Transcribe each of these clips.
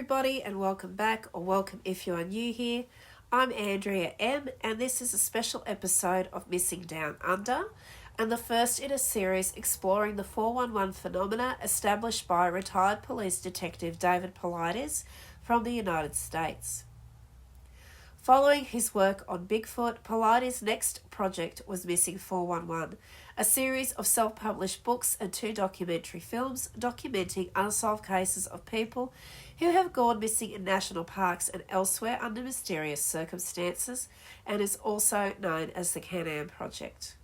everybody, and welcome back, or welcome if you are new here. I'm Andrea M, and this is a special episode of Missing Down Under, and the first in a series exploring the 411 phenomena established by retired police detective David Paulides from the United States. Following his work on Bigfoot, Paulides' next project was Missing 411, a series of self-published books and 2 documentary films documenting unsolved cases of people who have gone missing in national parks and elsewhere under mysterious circumstances, and is also known as the Can-Am Project.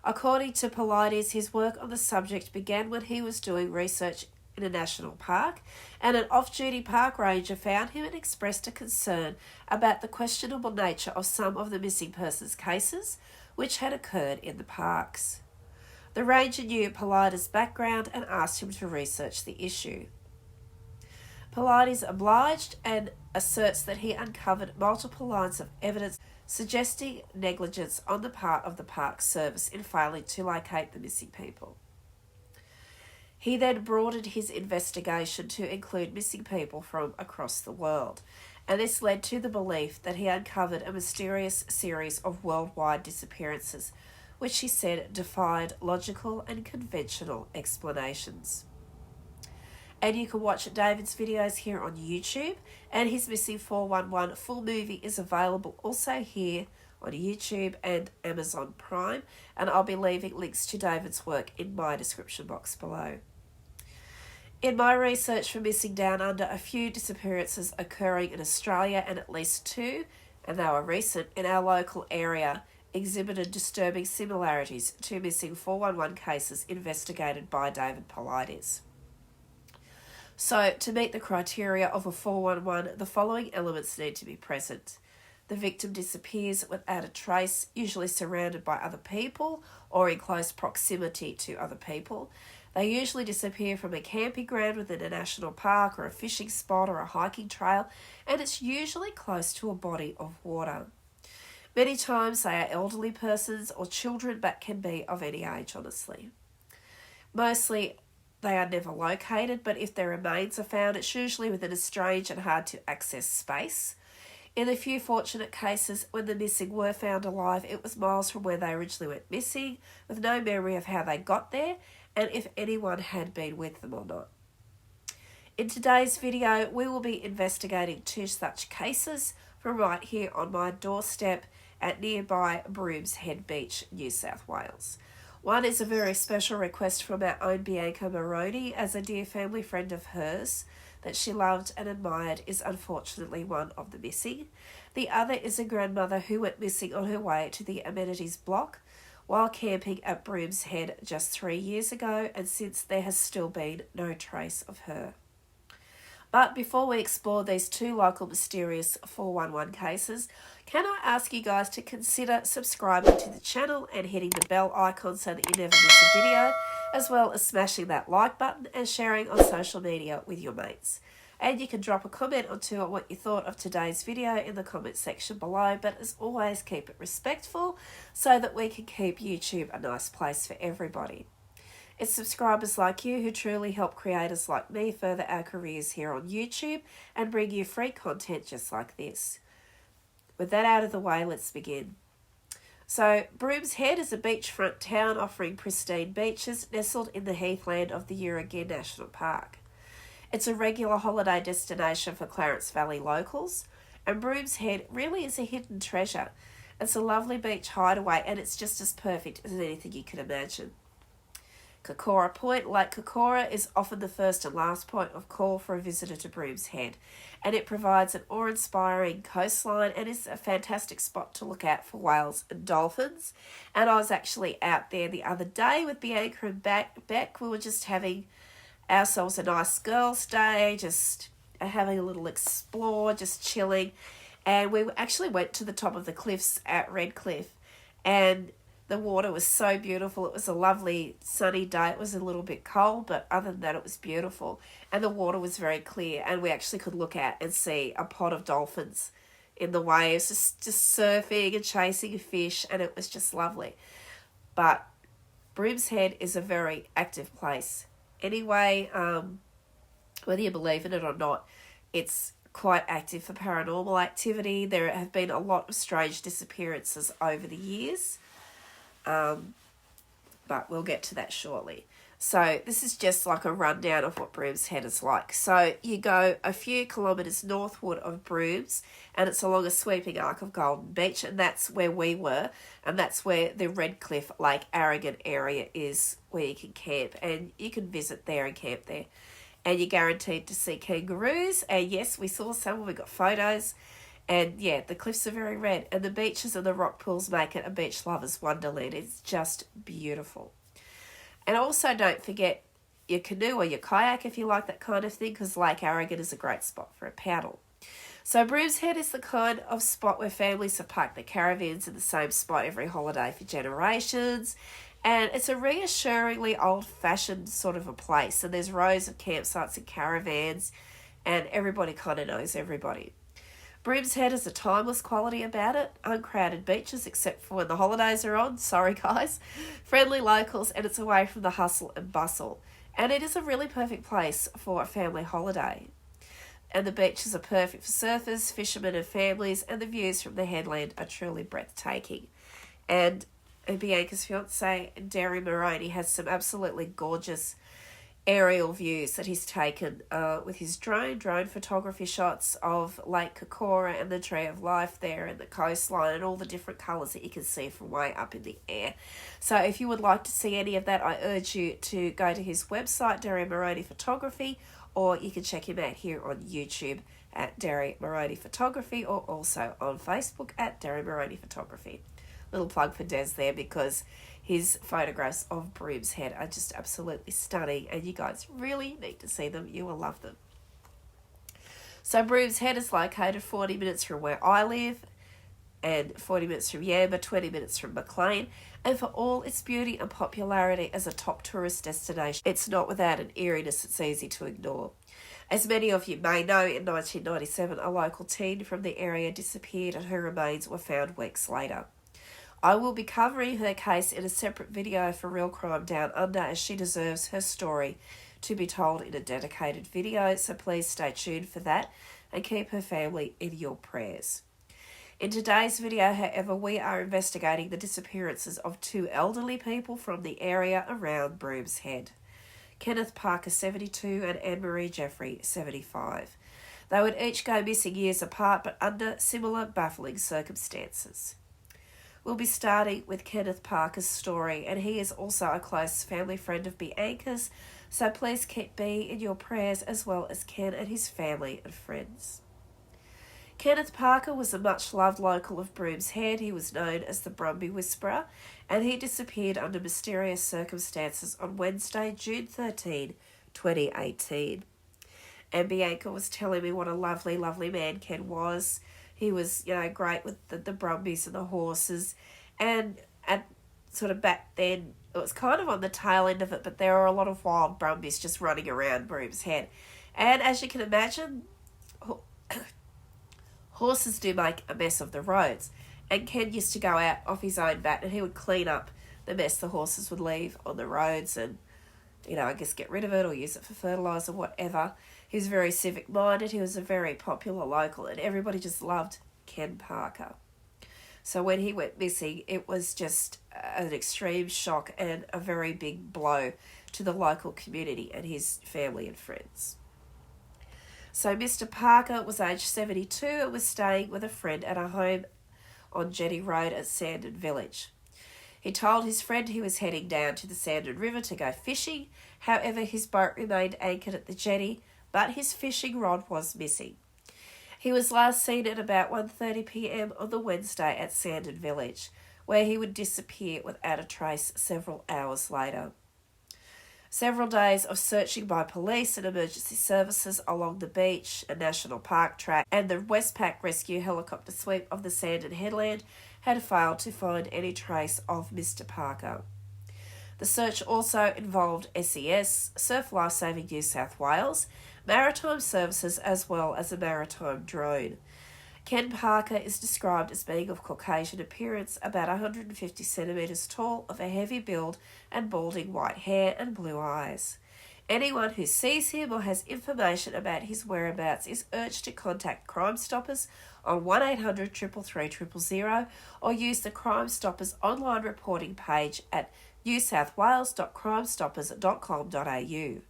According to Paulides, his work on the subject began when he was doing research in a national park, and an off-duty park ranger found him and expressed a concern about the questionable nature of some of the missing persons cases which had occurred in the parks. The ranger knew Paulides' background and asked him to research the issue. Paulides obliged and asserts that he uncovered multiple lines of evidence suggesting negligence on the part of the park service in failing to locate the missing people. He then broadened his investigation to include missing people from across the world, and this led to the belief that he uncovered a mysterious series of worldwide disappearances, which he said defied logical and conventional explanations. And you can watch David's videos here on YouTube, and his Missing 411 full movie is available also here on YouTube and Amazon Prime, and I'll be leaving links to David's work in my description box below. In my research for Missing Down Under, a few disappearances occurring in Australia and at least 2, and they were recent, in our local area exhibited disturbing similarities to Missing 411 cases investigated by David Paulides. So, to meet the criteria of a 411, the following elements need to be present. The victim disappears without a trace, usually surrounded by other people or in close proximity to other people. They usually disappear from a camping ground within a national park or a fishing spot or a hiking trail, and it's usually close to a body of water. Many times they are elderly persons or children, but can be of any age, honestly. Mostly they are never located, but if their remains are found, it's usually within a strange and hard to access space. In the few fortunate cases when the missing were found alive, it was miles from where they originally went missing, with no memory of how they got there, and if anyone had been with them or not. In today's video, we will be investigating 2 such cases from right here on my doorstep at nearby Brooms Head Beach, New South Wales. One is a very special request from our own Bianca Moroney, as a dear family friend of hers that she loved and admired is unfortunately one of the missing. The other is a grandmother who went missing on her way to the amenities block while camping at Brooms Head just 3 years ago, and since there has still been no trace of her. But before we explore these 2 local mysterious 411 cases, can I ask you guys to consider subscribing to the channel and hitting the bell icon so that you never miss a video, as well as smashing that like button and sharing on social media with your mates. And you can drop a comment or 2 on what you thought of today's video in the comment section below, but as always, keep it respectful so that we can keep YouTube a nice place for everybody. It's subscribers like you who truly help creators like me further our careers here on YouTube and bring you free content just like this. With that out of the way, let's begin. So, Brooms Head is a beachfront town offering pristine beaches nestled in the heathland of the Urrugia National Park. It's a regular holiday destination for Clarence Valley locals, and Brooms Head really is a hidden treasure. It's a lovely beach hideaway, and it's just as perfect as anything you can imagine. Kokora Point, Lake Kokora, is often the first and last point of call for a visitor to Brooms Head, and it provides an awe-inspiring coastline and is a fantastic spot to look out for whales and dolphins. And I was actually out there the other day with Bianca and Beck. We were just having ourselves a nice girls' day, just having a little explore, just chilling, and we actually went to the top of the cliffs at Redcliffe, and the water was so beautiful. It was a lovely sunny day. It was a little bit cold, but other than that, it was beautiful. And the water was very clear, and we actually could look out and see a pod of dolphins in the waves, just surfing and chasing fish, and it was just lovely. But Brooms Head is a very active place. Anyway, Whether you believe in it or not, it's quite active for paranormal activity. There have been a lot of strange disappearances over the years, but we'll get to that shortly. So this is just like a rundown of what Brooms Head is like. So you go a few kilometres northward of Brooms, and it's along a sweeping arc of Golden Beach, and that's where we were, and that's where the Redcliffe Lake Aragon area is, where you can camp, and you can visit there and camp there. And you're guaranteed to see kangaroos, and yes, we saw some, we got photos, and yeah, the cliffs are very red, and the beaches and the rock pools make it a beach lover's wonderland. It's just beautiful. And also don't forget your canoe or your kayak if you like that kind of thing, because Lake Aragon is a great spot for a paddle. So Brooms Head is the kind of spot where families have parked their caravans in the same spot every holiday for generations. And it's a reassuringly old-fashioned sort of a place. And there's rows of campsites and caravans, and everybody kind of knows everybody. Brooms Head has a timeless quality about it. Uncrowded beaches, except for when the holidays are on. Sorry, guys. Friendly locals, and it's away from the hustle and bustle. And it is a really perfect place for a family holiday. And the beaches are perfect for surfers, fishermen and families, and the views from the headland are truly breathtaking. And Bianca's fiance, Derry Maroney, has some absolutely gorgeous aerial views that he's taken with his drone photography shots of Lake Kokora and the Tree of Life there and the coastline and all the different colours that you can see from way up in the air. So if you would like to see any of that, I urge you to go to his website, Derry Maroney Photography, or you can check him out here on YouTube at Derry Maroney Photography, or also on Facebook at Derry Maroney Photography. Little plug for Des there, because his photographs of Brooms Head are just absolutely stunning, and you guys really need to see them. You will love them. So Brooms Head is located 40 minutes from where I live, and 40 minutes from Yamba, 20 minutes from Maclean. And for all its beauty and popularity as a top tourist destination, it's not without an eeriness it's easy to ignore. As many of you may know, in 1997, a local teen from the area disappeared and her remains were found weeks later. I will be covering her case in a separate video for Real Crime Down Under, as she deserves her story to be told in a dedicated video, so please stay tuned for that and keep her family in your prayers. In today's video, however, we are investigating the disappearances of two elderly people from the area around Brooms Head. Kenneth Parker, 72, and Anne-Marie Jeffrey, 75. They would each go missing years apart, but under similar baffling circumstances. We'll be starting with Kenneth Parker's story, and he is also a close family friend of Bianca's, so please keep B in your prayers, as well as Ken and his family and friends. Kenneth Parker was a much-loved local of Brooms Head. He was known as the Brumby Whisperer, and he disappeared under mysterious circumstances on Wednesday, June 13, 2018. And Bianca was telling me what a lovely, lovely man Ken was. He was, great with the Brumbies and the horses. And at sort of back then, it was kind of on the tail end of it, but there were a lot of wild Brumbies just running around Brooms Head. And as you can imagine, horses do make a mess of the roads. And Ken used to go out off his own bat and he would clean up the mess the horses would leave on the roads and, I guess get rid of it or use it for fertiliser, whatever. He was very civic-minded. He was a very popular local, and everybody just loved Ken Parker. So when he went missing, it was just an extreme shock and a very big blow to the local community and his family and friends. So Mr. Parker was aged 72 and was staying with a friend at a home on Jetty Road at Sandon Village. He told his friend he was heading down to the Sandon River to go fishing. However, his boat remained anchored at the jetty, but his fishing rod was missing. He was last seen at about 1:30 p.m. on the Wednesday at Sandon Village, where he would disappear without a trace several hours later. Several days of searching by police and emergency services along the beach, a national park track, and the Westpac rescue helicopter sweep of the Sandon headland had failed to find any trace of Mr. Parker. The search also involved SES, Surf Lifesaving New South Wales, Maritime Services, as well as a maritime drone. Ken Parker is described as being of Caucasian appearance, about 150 centimetres tall, of a heavy build and balding white hair and blue eyes. Anyone who sees him or has information about his whereabouts is urged to contact Crime Stoppers on 1800 333 000 or use the Crime Stoppers online reporting page at newsouthwales.crimestoppers.com.au.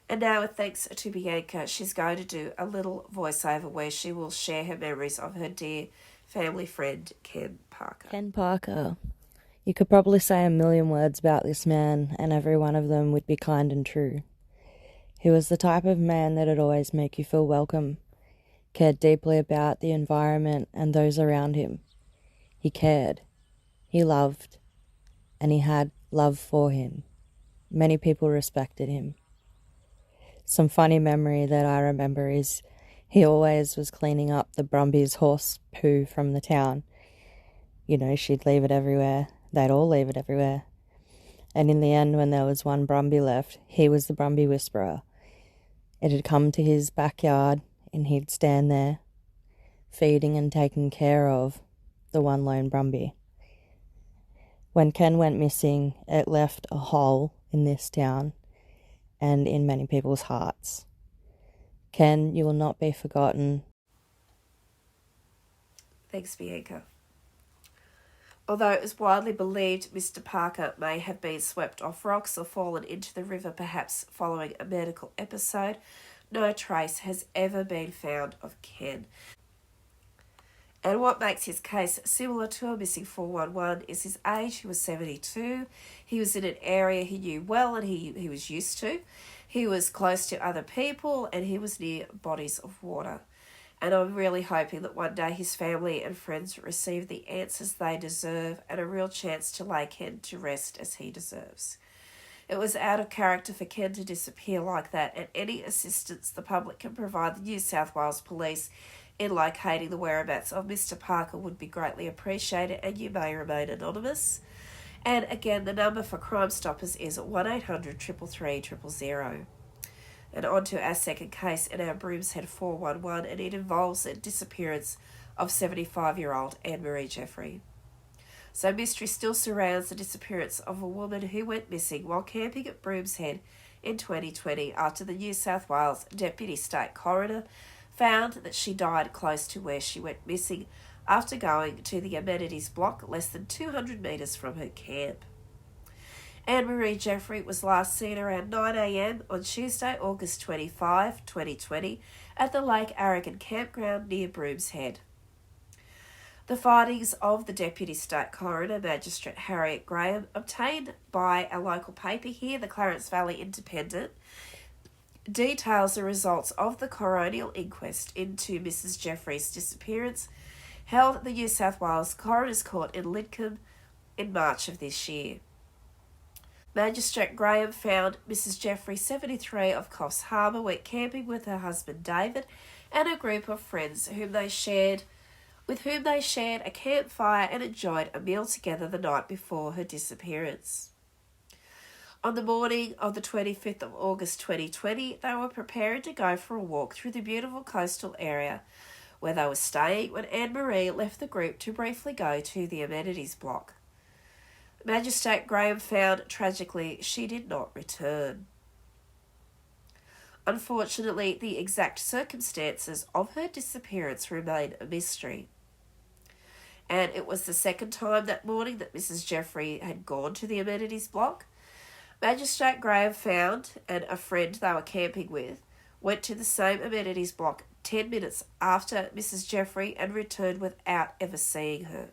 And now, with thanks to Bianca, she's going to do a little voiceover where she will share her memories of her dear family friend, Ken Parker. Ken Parker. You could probably say a million words about this man, and every one of them would be kind and true. He was the type of man that'd always make you feel welcome, cared deeply about the environment and those around him. He cared, he loved, and he had love for him. Many people respected him. Some funny memory that I remember is he always was cleaning up the Brumbies' horse poo from the town. You know, she'd leave it everywhere. They'd all leave it everywhere. And in the end, when there was one Brumby left, he was the Brumby whisperer. It had come to his backyard, and he'd stand there, feeding and taking care of the one lone Brumby. When Ken went missing, it left a hole in this town and in many people's hearts. Ken, you will not be forgotten. Thanks, Bianca. Although it was widely believed Mr. Parker may have been swept off rocks or fallen into the river, perhaps following a medical episode, no trace has ever been found of Ken. And what makes his case similar to a missing 411 is his age. He was 72. He was in an area he knew well and he was used to. He was close to other people and he was near bodies of water. And I'm really hoping that one day his family and friends receive the answers they deserve and a real chance to lay Ken to rest as he deserves. It was out of character for Ken to disappear like that, and any assistance the public can provide the New South Wales Police in locating the whereabouts of Mr. Parker would be greatly appreciated, and you may remain anonymous. And again, the number for Crime Stoppers is 1800 333 000. And on to our second case in our Brooms Head 411, and it involves the disappearance of 75-year-old Anne-Marie Jeffrey. So mystery still surrounds the disappearance of a woman who went missing while camping at Brooms Head in 2020 after the New South Wales Deputy State Coroner found that she died close to where she went missing after going to the amenities block less than 200 metres from her camp. Anne-Marie Jeffrey was last seen around 9 a.m. on Tuesday, August 25, 2020, at the Lake Aragon campground near Brooms Head. The findings of the Deputy State Coroner, Magistrate Harriet Graham, obtained by a local paper here, the Clarence Valley Independent, details the results of the coronial inquest into Mrs. Jeffrey's disappearance held at the New South Wales Coroner's Court in Lidcombe in March of this year. Magistrate Graham found Mrs. Jeffrey, 73, of Coffs Harbour, went camping with her husband David and a group of friends with whom they shared a campfire and enjoyed a meal together the night before her disappearance. On the morning of the 25th of August 2020, they were preparing to go for a walk through the beautiful coastal area where they were staying when Anne-Marie left the group to briefly go to the amenities block. Magistrate Graham found, tragically, she did not return. Unfortunately, the exact circumstances of her disappearance remain a mystery. And it was the second time that morning that Mrs. Jeffrey had gone to the amenities block. Magistrate Graham found, and a friend they were camping with, went to the same amenities block 10 minutes after Mrs. Jeffrey and returned without ever seeing her.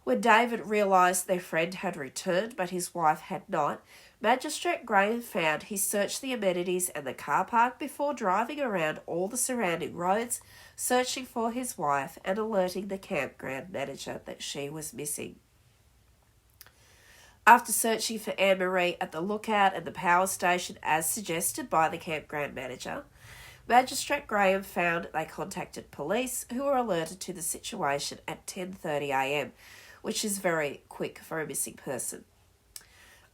When David realised their friend had returned but his wife had not, Magistrate Graham found he searched the amenities and the car park before driving around all the surrounding roads, searching for his wife and alerting the campground manager that she was missing. After searching for Anne-Marie at the lookout and the power station as suggested by the campground manager, Magistrate Graham found they contacted police, who were alerted to the situation at 10:30 a.m, which is very quick for a missing person.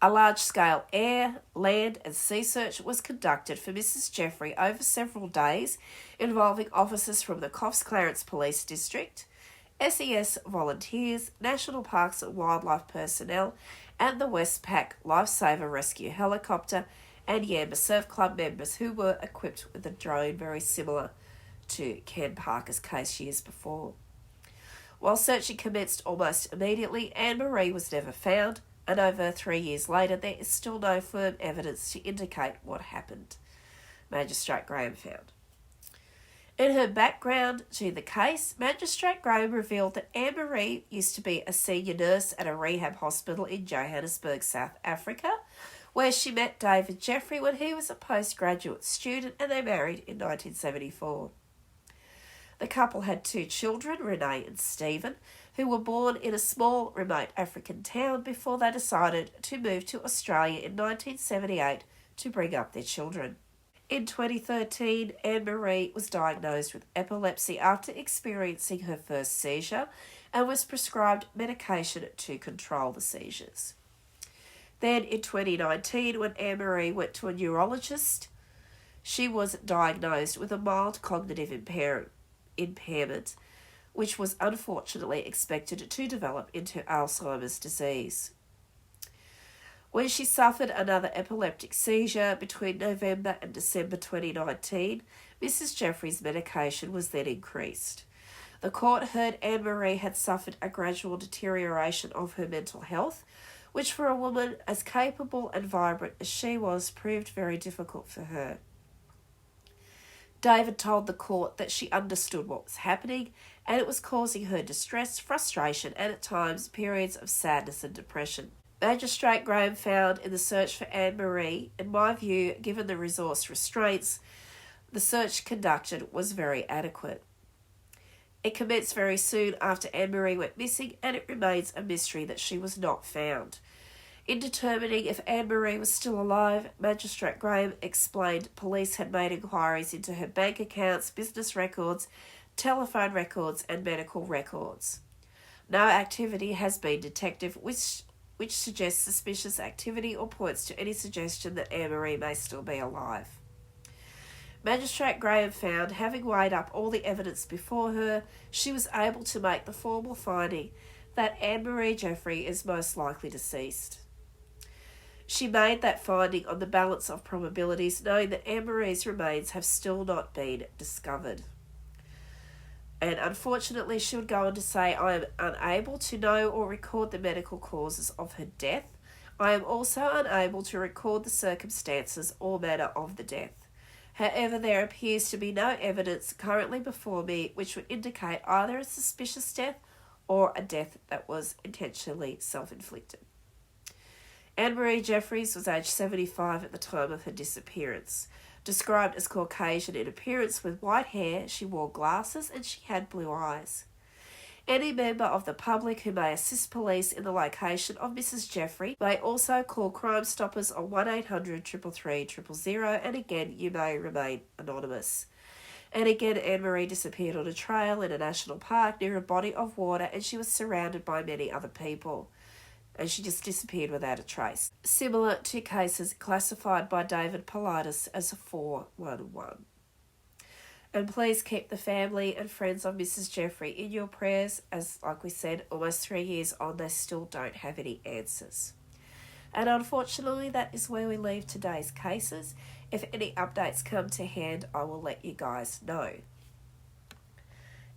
A large-scale air, land and sea search was conducted for Mrs. Jeffrey over several days, involving officers from the Coffs Clarence Police District, SES volunteers, National Parks and Wildlife personnel, and the Westpac Lifesaver Rescue Helicopter, and Yamba Surf Club members who were equipped with a drone very similar to Ken Parker's case years before. While searching commenced almost immediately, Anne-Marie was never found, and over 3 years later there is still no firm evidence to indicate what happened, Magistrate Graham found. In her background to the case, Magistrate Graham revealed that Anne-Marie used to be a senior nurse at a rehab hospital in Johannesburg, South Africa, where she met David Jeffrey when he was a postgraduate student, and they married in 1974. The couple had 2 children, Renee and Stephen, who were born in a small, remote African town before they decided to move to Australia in 1978 to bring up their children. In 2013, Anne-Marie was diagnosed with epilepsy after experiencing her first seizure and was prescribed medication to control the seizures. Then in 2019, when Anne-Marie went to a neurologist, she was diagnosed with a mild cognitive impairment, which was unfortunately expected to develop into Alzheimer's disease. When she suffered another epileptic seizure between November and December 2019, Mrs. Jeffrey's medication was then increased. The court heard Anne-Marie had suffered a gradual deterioration of her mental health, which for a woman as capable and vibrant as she was proved very difficult for her. David told the court that she understood what was happening and it was causing her distress, frustration, and at times periods of sadness and depression. Magistrate Graham found in the search for Anne-Marie, in my view, given the resource restraints, the search conducted was very adequate. It commenced very soon after Anne-Marie went missing, and it remains a mystery that she was not found. In determining if Anne-Marie was still alive, Magistrate Graham explained police had made inquiries into her bank accounts, business records, telephone records, and medical records. No activity has been detected which suggests suspicious activity or points to any suggestion that Anne-Marie may still be alive. Magistrate Graham found, having weighed up all the evidence before her, she was able to make the formal finding that Anne-Marie Jeffrey is most likely deceased. She made that finding on the balance of probabilities, knowing that Anne-Marie's remains have still not been discovered. And unfortunately, she would go on to say, I am unable to know or record the medical causes of her death. I am also unable to record the circumstances or manner of the death. However, there appears to be no evidence currently before me which would indicate either a suspicious death or a death that was intentionally self-inflicted. Anne-Marie Jeffries was aged 75 at the time of her disappearance. Described as Caucasian in appearance with white hair, she wore glasses and she had blue eyes. Any member of the public who may assist police in the location of Mrs. Jeffrey may also call Crime Stoppers on 1-800-333-000, and again, you may remain anonymous. And again, Anne-Marie disappeared on a trail in a national park near a body of water, and she was surrounded by many other people. And she just disappeared without a trace. Similar to cases classified by David Paulides as a 411. And please keep the family and friends of Mrs. Jeffrey in your prayers, as, like we said, almost 3 years on, they still don't have any answers. And unfortunately, that is where we leave today's cases. If any updates come to hand, I will let you guys know.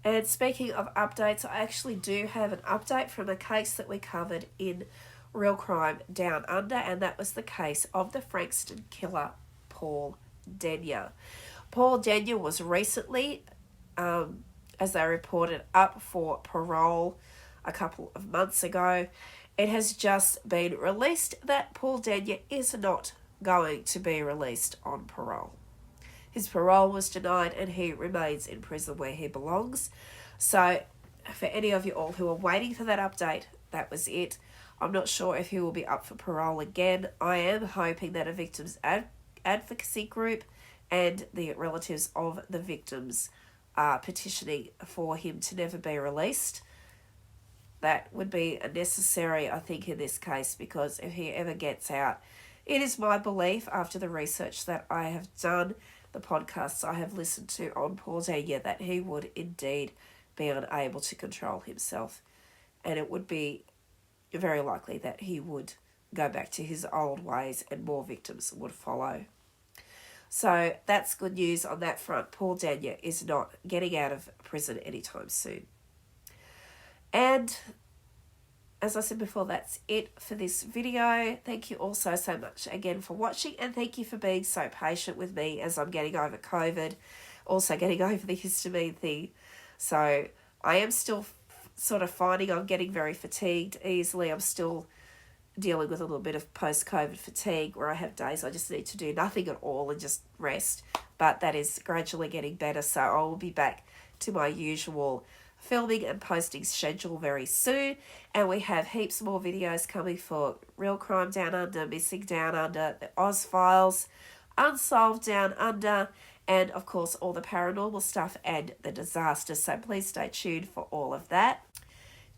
And speaking of updates, I actually do have an update from a case that we covered in Real Crime Down Under, and that was the case of the Frankston killer, Paul Denyer. Paul Denyer was recently, as they reported, up for parole a couple of months ago. It has just been released that Paul Denyer is not going to be released on parole. His parole was denied and he remains in prison where he belongs. So for any of you all who are waiting for that update, that was it. I'm not sure if he will be up for parole again. I am hoping that a victims advocacy group and the relatives of the victims are petitioning for him to never be released. That would be necessary, I think, in this case, because if he ever gets out, it is my belief, after the research that I have done, the podcasts I have listened to on Paul Denyer, that he would indeed be unable to control himself. And it would be very likely that he would go back to his old ways and more victims would follow. So that's good news on that front. Paul Denyer is not getting out of prison anytime soon. And as I said before, that's it for this video. Thank you all so much again for watching, and thank you for being so patient with me as I'm getting over COVID, also getting over the histamine thing. So I am still sort of finding I'm getting very fatigued easily. I'm still dealing with a little bit of post-COVID fatigue where I have days I just need to do nothing at all and just rest. But that is gradually getting better, so I will be back to my usual filming and posting schedule very soon. And we have heaps more videos coming for Real Crime Down Under, Missing Down Under, the Oz Files, Unsolved Down Under, and of course all the paranormal stuff and the disasters. So please stay tuned for all of that.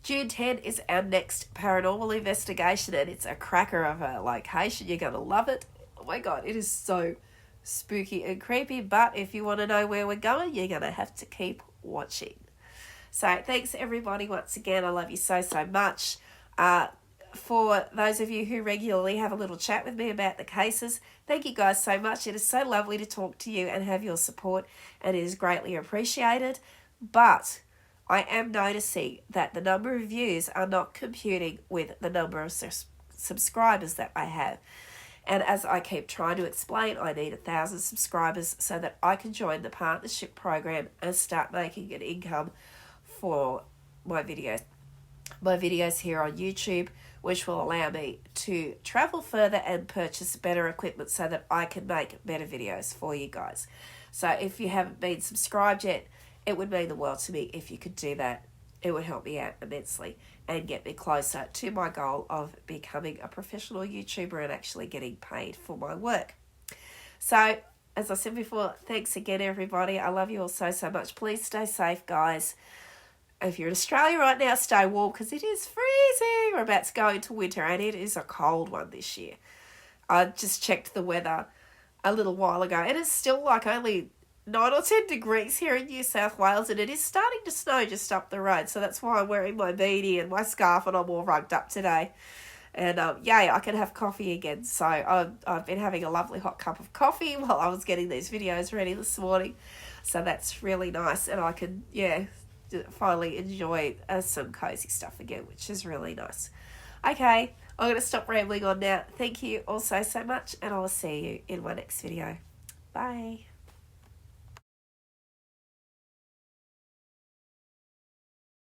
June 10 is our next paranormal investigation, and it's a cracker of a location. You're going to love it. Oh my God, it is so spooky and creepy. But if you want to know where we're going, you're going to have to keep watching. So thanks everybody once again. I love you so much. For those of you who regularly have a little chat with me about the cases, thank you guys so much. It is so lovely to talk to you and have your support, and it is greatly appreciated. But I am noticing that the number of views are not computing with the number of subscribers that I have. And as I keep trying to explain, I need 1,000 subscribers so that I can join the partnership program and start making an income for my videos here on YouTube, which will allow me to travel further and purchase better equipment so that I can make better videos for you guys. So if you haven't been subscribed yet, it would mean the world to me if you could do that. It would help me out immensely and get me closer to my goal of becoming a professional YouTuber and actually getting paid for my work. So, as I said before, thanks again, everybody. I love you all so much. Please stay safe, guys. If you're in Australia right now, stay warm because it is freezing. We're about to go into winter, and it is a cold one this year. I just checked the weather a little while ago, and it's still like only 9 or 10 degrees here in New South Wales, and it is starting to snow just up the road. So that's why I'm wearing my beanie and my scarf, and I'm all rugged up today. And yay, I can have coffee again. So I've been having a lovely hot cup of coffee while I was getting these videos ready this morning. So that's really nice, and I can, finally enjoy some cozy stuff again, which is really nice. Okay, I'm going to stop rambling on now. Thank you all so much, and I will see you in my next video. Bye.